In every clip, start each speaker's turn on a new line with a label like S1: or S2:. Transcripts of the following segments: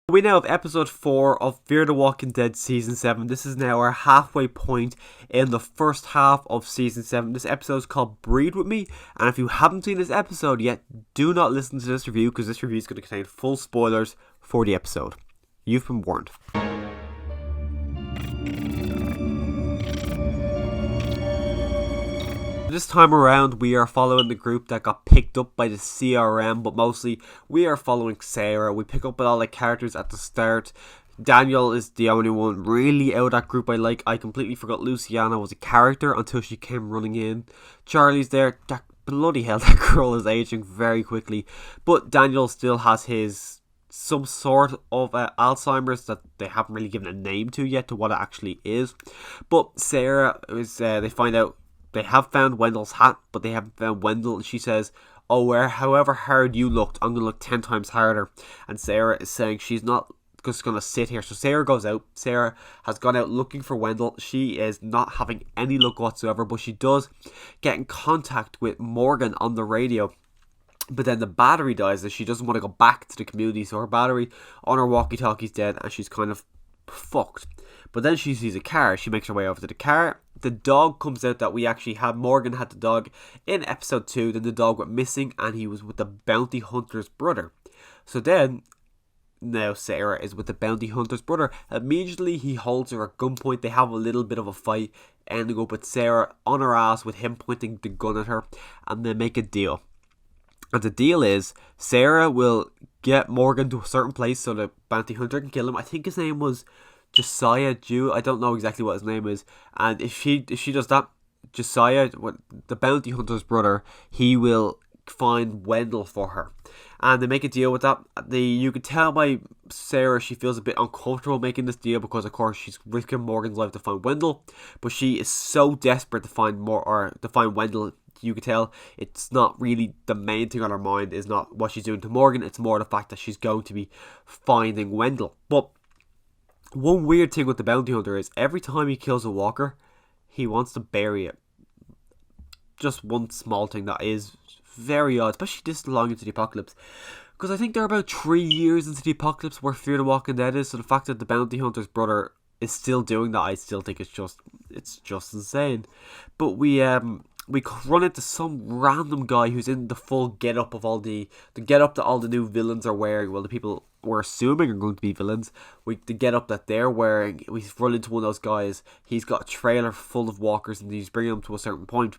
S1: We now have episode 4 of Fear the Walking Dead season 7. This is now our halfway point in the first half of season 7. This episode is called Breed With Me, and if you haven't seen this episode yet, do not listen to this review because this review is going to contain full spoilers for the episode. You've been warned. This time around, we are following the group that got picked up by the CRM, but mostly we are following Sarah. We pick up with all the characters at the start. Daniel is the only one really out of that group I like. I completely forgot Luciana was a character until she came running in. Charlie's there. That bloody hell, that girl is aging very quickly. But Daniel still has some sort of Alzheimer's that they haven't really given a name to yet to what it actually is. But Sarah is, they find out they have found Wendell's hat, but they haven't found Wendell, and she says, however hard you looked, I'm going to look 10 times harder. And Sarah is saying she's not just going to sit here. So Sarah goes out. Sarah has gone out looking for Wendell. She is not having any luck whatsoever, but she does get in contact with Morgan on the radio. But then the battery dies and she doesn't want to go back to the community, so her battery on her walkie-talkie is dead and she's kind of fucked. But then she sees a car. She makes her way over to the car. The dog comes out that we actually had. Morgan had the dog in episode 2. Then the dog went missing and he was with the bounty hunter's brother. So then, now Sarah is with the bounty hunter's brother. Immediately he holds her at gunpoint. They have a little bit of a fight, ending up with Sarah on her ass with him pointing the gun at her. And they make a deal. And the deal is Sarah will get Morgan to a certain place so the bounty hunter can kill him. I think his name was Josiah Jew. I don't know exactly what his name is. And if she does that, Josiah, the bounty hunter's brother, he will find Wendell for her. And they make a deal with that. You can tell by Sarah she feels a bit uncomfortable making this deal because of course she's risking Morgan's life to find Wendell. But she is so desperate to find Wendell. You could tell it's not really the main thing on her mind is not what she's doing to Morgan. It's more the fact that she's going to be finding Wendell. But one weird thing with the bounty hunter is every time he kills a walker, he wants to bury it. Just one small thing that is very odd, especially this long into the apocalypse. Because I think they're about 3 years into the apocalypse where Fear the Walking Dead is. So the fact that the bounty hunter's brother is still doing that, I still think it's just insane. But we run into some random guy who's in the full get-up of all the get-up that all the new villains are wearing. Well, the people we're assuming are going to be villains. The get-up that they're wearing, we run into one of those guys. He's got a trailer full of walkers and he's bringing them to a certain point.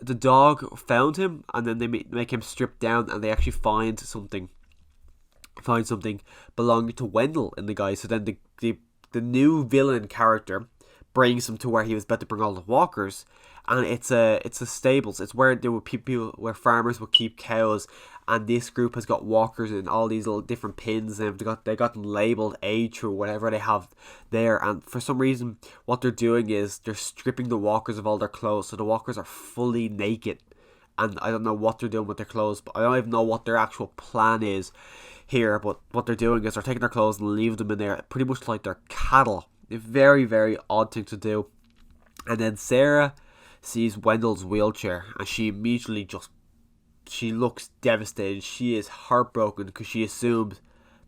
S1: The dog found him and then they make him strip down and they actually find something belonging to Wendell in the guy. So then the new villain character brings him to where he was about to bring all the walkers, and it's a stables. It's where there were people where farmers would keep cows, and this group has got walkers in all these little different pins, and they got them labeled age or whatever they have there. And for some reason, what they're doing is they're stripping the walkers of all their clothes, so the walkers are fully naked. And I don't know what they're doing with their clothes, but I don't even know what their actual plan is here. But what they're doing is they're taking their clothes and leaving them in there, pretty much like they're cattle. A very, very odd thing to do. And then Sarah sees Wendell's wheelchair and she immediately she looks devastated. She is heartbroken because she assumes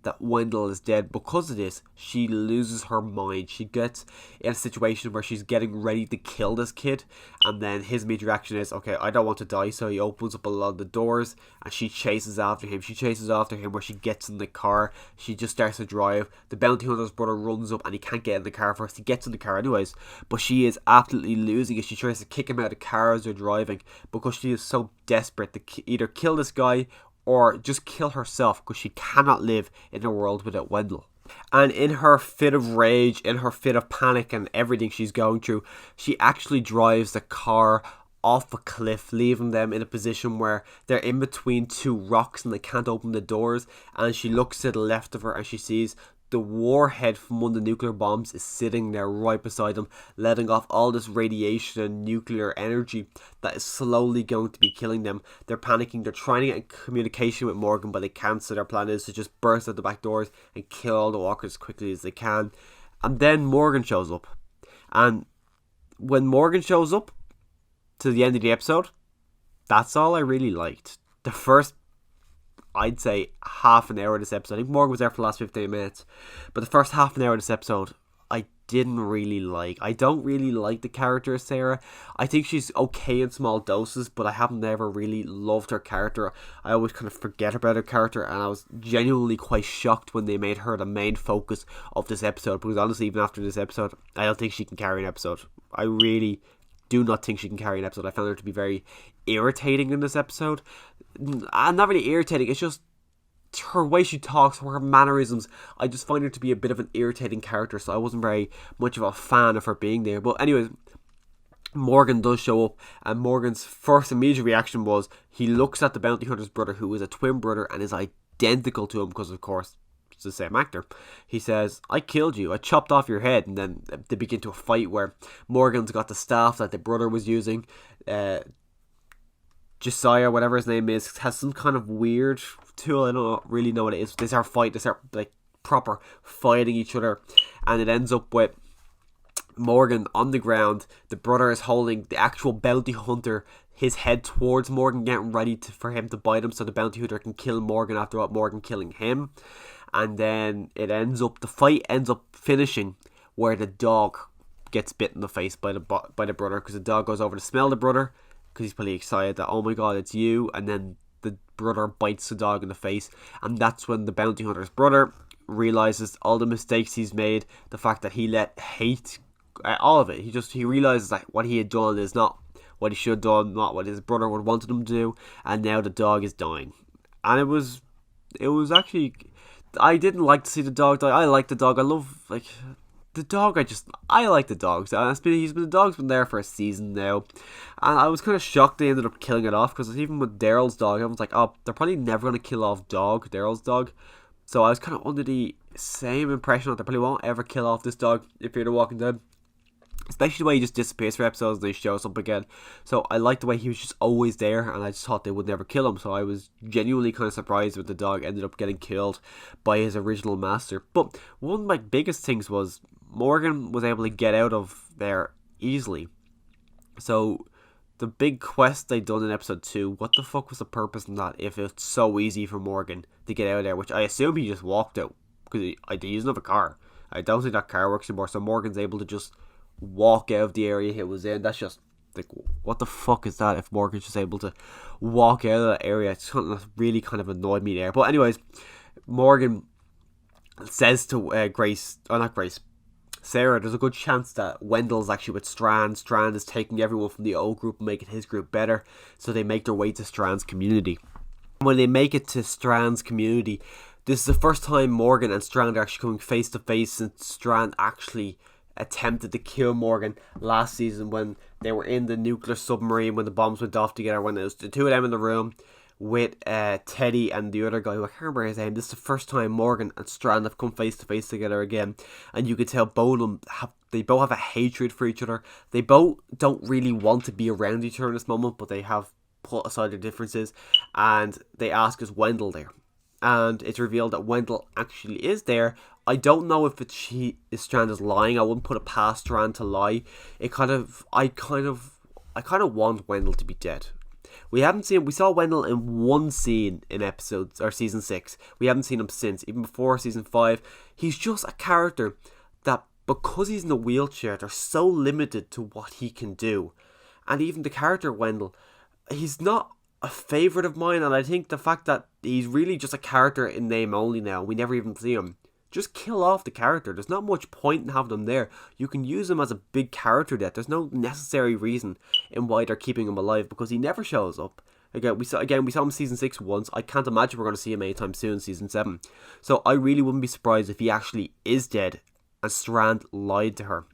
S1: that Wendell is dead. Because of this, she loses her mind. She gets in a situation where she's getting ready to kill this kid, and then his immediate reaction is, okay, I don't want to die, so he opens up a lot of the doors and she chases after him. She chases after him where she gets in the car. She just starts to drive. The bounty hunter's brother runs up and he can't get in the car first. He gets in the car anyways, but she is absolutely losing it. She tries to kick him out of the car as they're driving because she is so desperate to either kill this guy or just kill herself because she cannot live in a world without Wendell. And in her fit of rage, in her fit of panic and everything she's going through, she actually drives the car off a cliff, leaving them in a position where they're in between two rocks and they can't open the doors. And she looks to the left of her and she sees the warhead from one of the nuclear bombs is sitting there right beside them, letting off all this radiation and nuclear energy that is slowly going to be killing them. They're panicking. They're trying to get in communication with Morgan, but they can't. So their plan is to just burst out the back doors and kill all the walkers as quickly as they can. And then Morgan shows up. And when Morgan shows up to the end of the episode, that's all I really liked. The first I'd say half an hour of this episode. I think Morgan was there for the last 15 minutes. But the first half an hour of this episode, I didn't really like. I don't really like the character of Sarah. I think she's okay in small doses, but I haven't ever really loved her character. I always kind of forget about her character, and I was genuinely quite shocked when they made her the main focus of this episode, because honestly, even after this episode, I don't think she can carry an episode. I really do not think she can carry an episode. I found her to be very irritating in this episode. Not really irritating, it's just her way she talks, her mannerisms. I just find her to be a bit of an irritating character, so I wasn't very much of a fan of her being there. But anyways, Morgan does show up, and Morgan's first immediate reaction was he looks at the bounty hunter's brother, who is a twin brother and is identical to him, because of course it's the same actor. He says, "I killed you, I chopped off your head," and then they begin to a fight where Morgan's got the staff that the brother was using. Josiah, whatever his name is, has some kind of weird tool. I don't really know what it is. They start fighting. They start like proper fighting each other, and it ends up with Morgan on the ground. The brother is holding the actual bounty hunter, his head towards Morgan, getting ready for him to bite him, so the bounty hunter can kill Morgan after what Morgan killing him. And then the fight ends up finishing where the dog gets bit in the face by the brother, because the dog goes over to smell the brother, because he's probably excited that, oh my god, it's you, and then the brother bites the dog in the face, and that's when the bounty hunter's brother realizes all the mistakes he's made, the fact that he let hate, all of it. He realizes that what he had done is not what he should have done, not what his brother would wanted him to do, and now the dog is dying. And it was actually, I didn't like to see the dog die. I like the dog. I love the dog. I like the dogs. The dog's been there for a season now, and I was kind of shocked they ended up killing it off, because even with Daryl's dog, I was like, oh, they're probably never going to kill off Daryl's dog. So I was kind of under the same impression that they probably won't ever kill off this dog if you're The Walking Dead. Especially the way he just disappears for episodes and they shows up again. So I liked the way he was just always there, and I just thought they would never kill him. So I was genuinely kind of surprised when the dog ended up getting killed by his original master. But one of my biggest things was Morgan was able to get out of there easily. So the big quest they done in episode 2, what the fuck was the purpose in that if it's so easy for Morgan to get out of there? Which I assume he just walked out, because he doesn't have a car. I don't think that car works anymore, so Morgan's able to just walk out of the area he was in. That's just like, what the fuck is that if Morgan's just able to walk out of that area? It's something that really kind of annoyed me there. But anyways, Morgan says to Sarah, there's a good chance that Wendell's actually with Strand. Strand is taking everyone from the old group and making his group better, so they make their way to Strand's community. When they make it to Strand's community, this is the first time Morgan and Strand are actually coming face to face since Strand actually attempted to kill Morgan last season when they were in the nuclear submarine, when the bombs went off together, when it was the two of them in the room with Teddy and the other guy who I can't remember his name. This is the first time Morgan and Strand have come face to face together again, and you can tell both of them both have a hatred for each other. They both don't really want to be around each other in this moment, but they have put aside their differences, and they ask, is Wendell there? And it's revealed that Wendell actually is there. I don't know if Strand is lying. I wouldn't put it past Strand to lie. I kind of want Wendell to be dead. We saw Wendell in one scene in season 6. We haven't seen him since, even before season 5. He's just a character that, because he's in a wheelchair, they're so limited to what he can do. And even the character Wendell, he's not a favourite of mine, and I think the fact that he's really just a character in name only now, we never even see him. Just kill off the character. There's not much point in having him there. You can use him as a big character death. There's no necessary reason in why they're keeping him alive, because he never shows up. We saw him in season 6 once. I can't imagine we're going to see him anytime soon in season 7. So I really wouldn't be surprised if he actually is dead and Strand lied to her.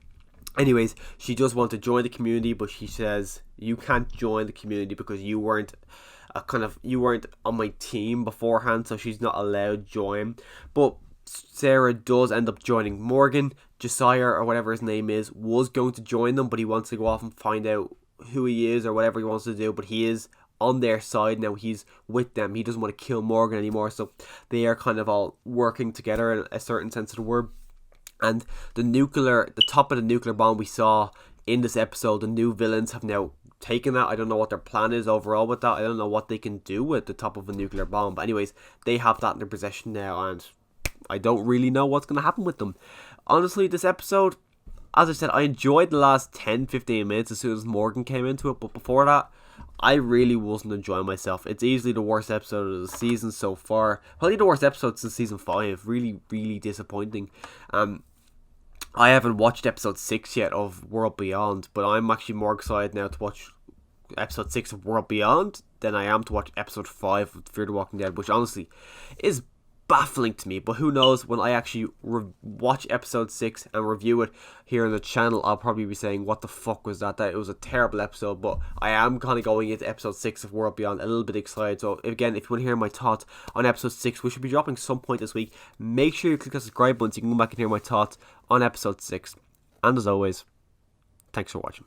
S1: Anyways, she does want to join the community, but she says, you can't join the community because you weren't on my team beforehand, so she's not allowed to join. But Sarah does end up joining Morgan. Josiah, or whatever his name is, was going to join them, but he wants to go off and find out who he is or whatever he wants to do, but he is on their side now. He's with them. He doesn't want to kill Morgan anymore, so they are kind of all working together in a certain sense of the word. And the top of the nuclear bomb we saw in this episode, the new villains have now taken that. I don't know what their plan is overall with that. I don't know what they can do with the top of a nuclear bomb. But anyways, they have that in their possession now, and I don't really know what's going to happen with them. Honestly, this episode, as I said, I enjoyed the last 10-15 minutes as soon as Morgan came into it, but before that, I really wasn't enjoying myself. It's easily the worst episode of the season so far. Probably the worst episode since season 5. Really, really disappointing. I haven't watched episode 6 yet of World Beyond, but I'm actually more excited now to watch episode 6 of World Beyond than I am to watch episode 5 of Fear the Walking Dead, which honestly is baffling to me. But who knows, when I actually watch episode 6 and review it here on the channel, I'll probably be saying, what the fuck was that? That it was a terrible episode. But I am kind of going into episode 6 of World Beyond a little bit excited. So again, if you want to hear my thoughts on episode 6, which should be dropping some point this week, make sure you click the subscribe button so you can go back and hear my thoughts on episode 6. And as always, thanks for watching.